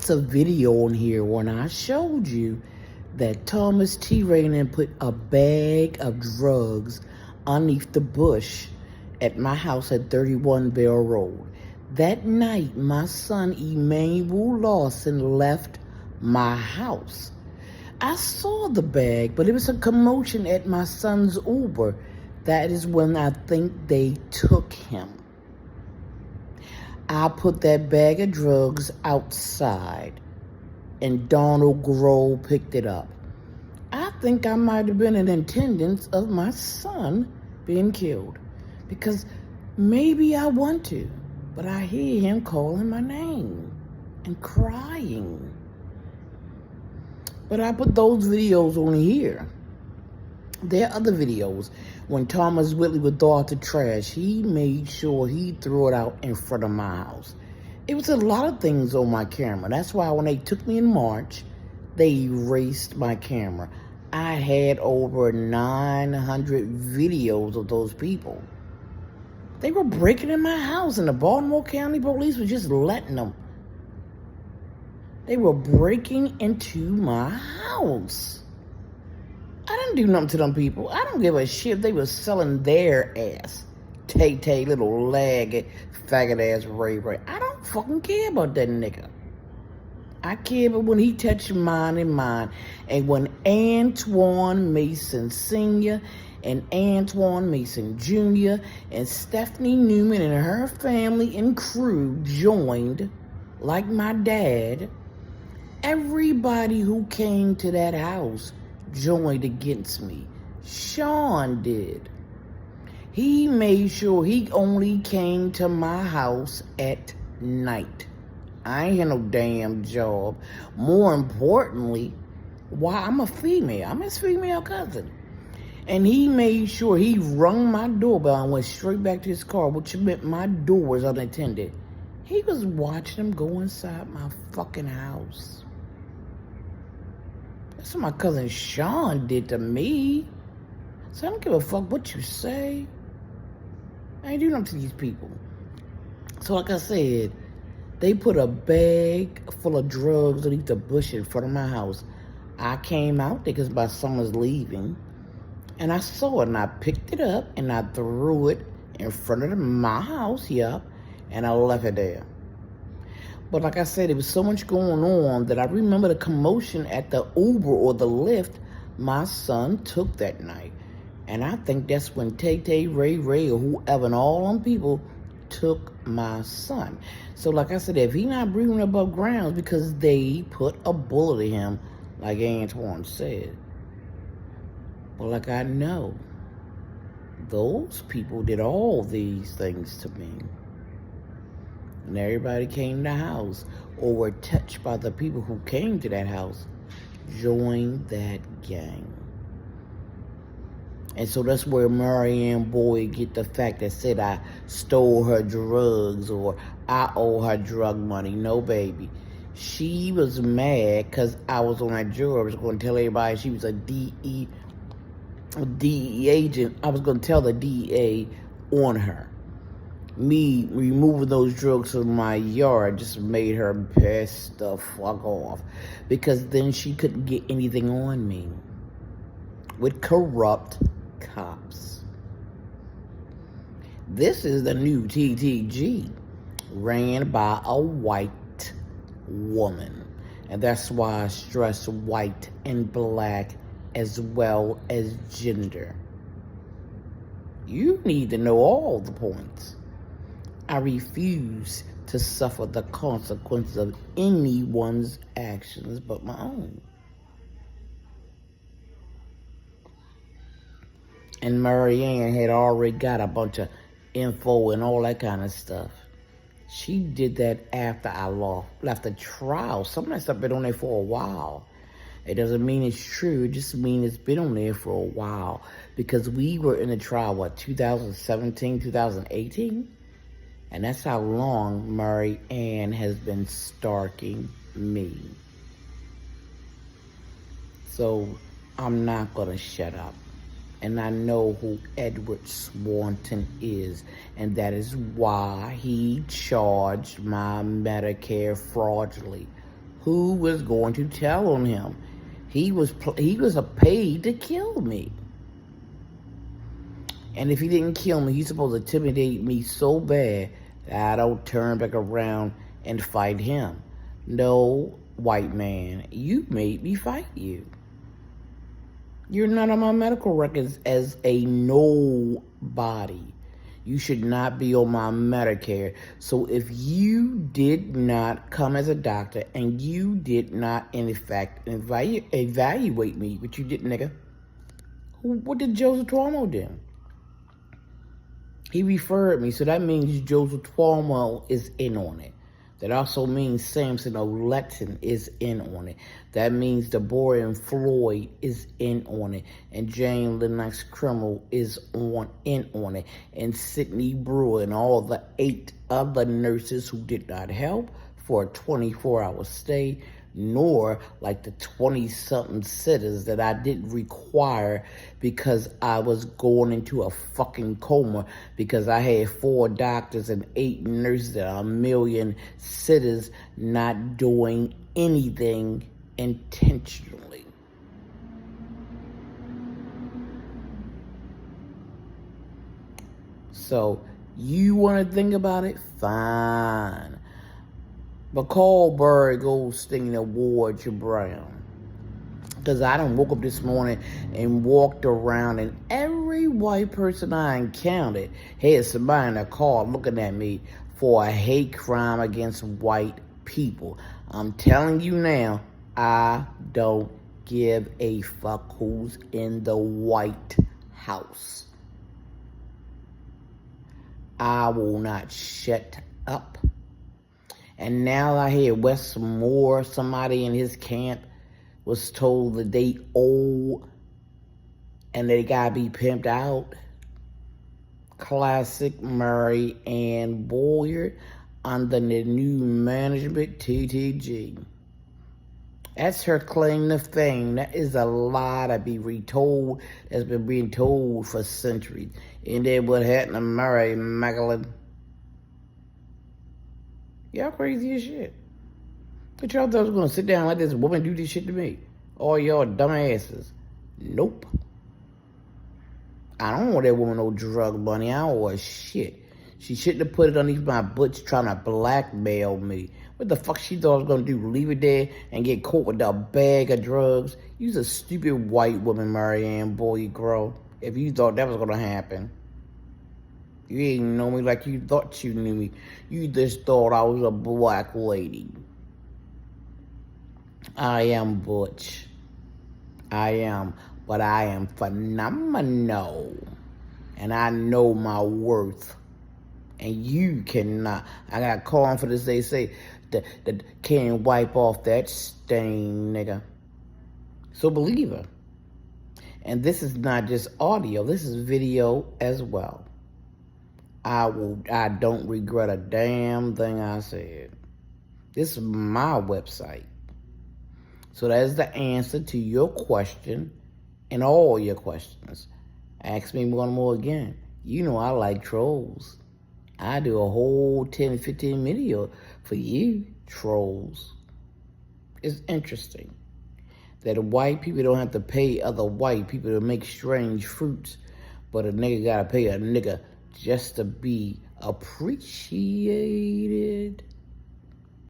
It's a video on here when I showed you that Thomas T. Raymond put a bag of drugs underneath the bush at my house at 31 Bell Road. That night, my son Emmanuel Lawson left my house. I saw the bag, but it was a commotion at my son's Uber. That is when I think they took him. I put that bag of drugs outside, and Donald Grove picked it up. I think I might have been in attendance of my son being killed, because maybe I want to, but I hear him calling my name and crying. But I put those videos on here. There are other videos. When Thomas Whitley would throw out the trash, he made sure he threw it out in front of my house. It was a lot of things on my camera. That's why when they took me in March, they erased my camera. I had over 900 videos of those people. They were breaking in my house, and the Baltimore County Police was just letting them. They were breaking into my house. I didn't do nothing to them people. I don't give a shit if they were selling their ass. Tay-tay, little lag, faggot-ass Ray. I don't fucking care about that nigga. I care about when he touched mine and mine. And when Antoine Mason Sr. and Antoine Mason Jr. and Stephanie Newman and her family and crew joined, like my dad, everybody who came to that house joined against me. Sean did. He made sure he only came to my house at night. I ain't had no damn job. More importantly, why, I'm a female. I'm his female cousin. And he made sure he rung my doorbell and went straight back to his car, which meant my door was unattended. He was watching him go inside my fucking house. That's what my cousin Sean did to me. So I don't give a fuck what you say. I ain't do nothing to these people. So like I said, they put a bag full of drugs underneath the bush in front of my house. I came out there because my son was leaving. And I saw it, and I picked it up, and I threw it in front of my house, and I left it there. But like I said, there was so much going on that I remember the commotion at the Uber or the Lyft my son took that night. And I think that's when Tay-Tay, Ray, or whoever, and all them people took my son. So like I said, if he not breathing above ground, because they put a bullet in him, like Antoine said. But like I know, those people did all these things to me. And everybody came to the house or were touched by the people who came to that house, joined that gang. And so that's where Marianne Boyd get the fact that said I stole her drugs or I owe her drug money. No, baby. She was mad because I was on that juror. I was going to tell everybody she was a DEA agent. I was going to tell the DEA on her. Me removing those drugs from my yard just made her pissed the fuck off, because then she couldn't get anything on me with corrupt cops. This is the new TTG, ran by a white woman, and that's why I stress white and black as well as gender. You need to know all the points. I refuse to suffer the consequences of anyone's actions but my own. And Marianne had already got a bunch of info and all that kind of stuff. She did that after I left the trial. Some of that stuff been on there for a while. It doesn't mean it's true. It just means it's been on there for a while. Because we were in the trial, 2017, 2018? And that's how long Marianne has been stalking me. So I'm not going to shut up. And I know who Edward Swanton is. And that is why he charged my Medicare fraudulently. who was going to tell on him. He was paid to kill me. And if he didn't kill me, he's supposed to intimidate me so bad that I don't turn back around and fight him. No, white man, you made me fight you. You're not on my medical records as a nobody. You should not be on my Medicare. So if you did not come as a doctor and you did not, in fact, evaluate me, which you didn't, nigga, what did Joseph Tuomo do? He referred me, so that means Joseph Tuomo is in on it. That also means Samson O'Letton is in on it. That means Deborah and Floyd is in on it. And Jane Lennox Criminal is in on it. And Sidney Brewer and all the 8 other nurses who did not help for a 24-hour stay, nor like the 20-something sitters that I didn't require because I was going into a fucking coma because I had 4 doctors and 8 nurses and a million sitters not doing anything intentionally. So, you want to think about it? Fine. But Carlberg goes stinging a Ward Brown. Because I done woke up this morning and walked around, and every white person I encountered had somebody in their car looking at me for a hate crime against white people. I'm telling you now, I don't give a fuck who's in the White House. I will not shut up. And now I hear Westmore, somebody in his camp was told that they owe and they gotta be pimped out. Classic Mary Ann Boyer under the new management TTG. That's her claim to fame. That is a lie to be retold. That's been being told for centuries. And then what happened to Mary Magdalene? Y'all crazy as shit. But y'all thought I was gonna sit down and let this woman do this shit to me? All y'all dumbasses. Nope. I don't want that woman no drug money. I don't want shit. She shouldn't have put it underneath my butts trying to blackmail me. What the fuck she thought I was gonna do? Leave it there and get caught with a bag of drugs? You's a stupid white woman, Marianne Boy, girl. If you thought that was gonna happen. You ain't know me like you thought you knew me. You just thought I was a black lady. I am butch. I am. But I am phenomenal. And I know my worth. And you cannot. I got calling for this. They say that can't wipe off that stain, nigga. So believe her. And this is not just audio. This is video as well. I don't regret a damn thing I said. This is my website. So that's the answer to your question and all your questions. Ask me one more again. You know I like trolls. I do a whole 10, 15 video for you trolls. It's interesting that white people don't have to pay other white people to make strange fruits, but a nigga gotta pay a nigga just to be appreciated.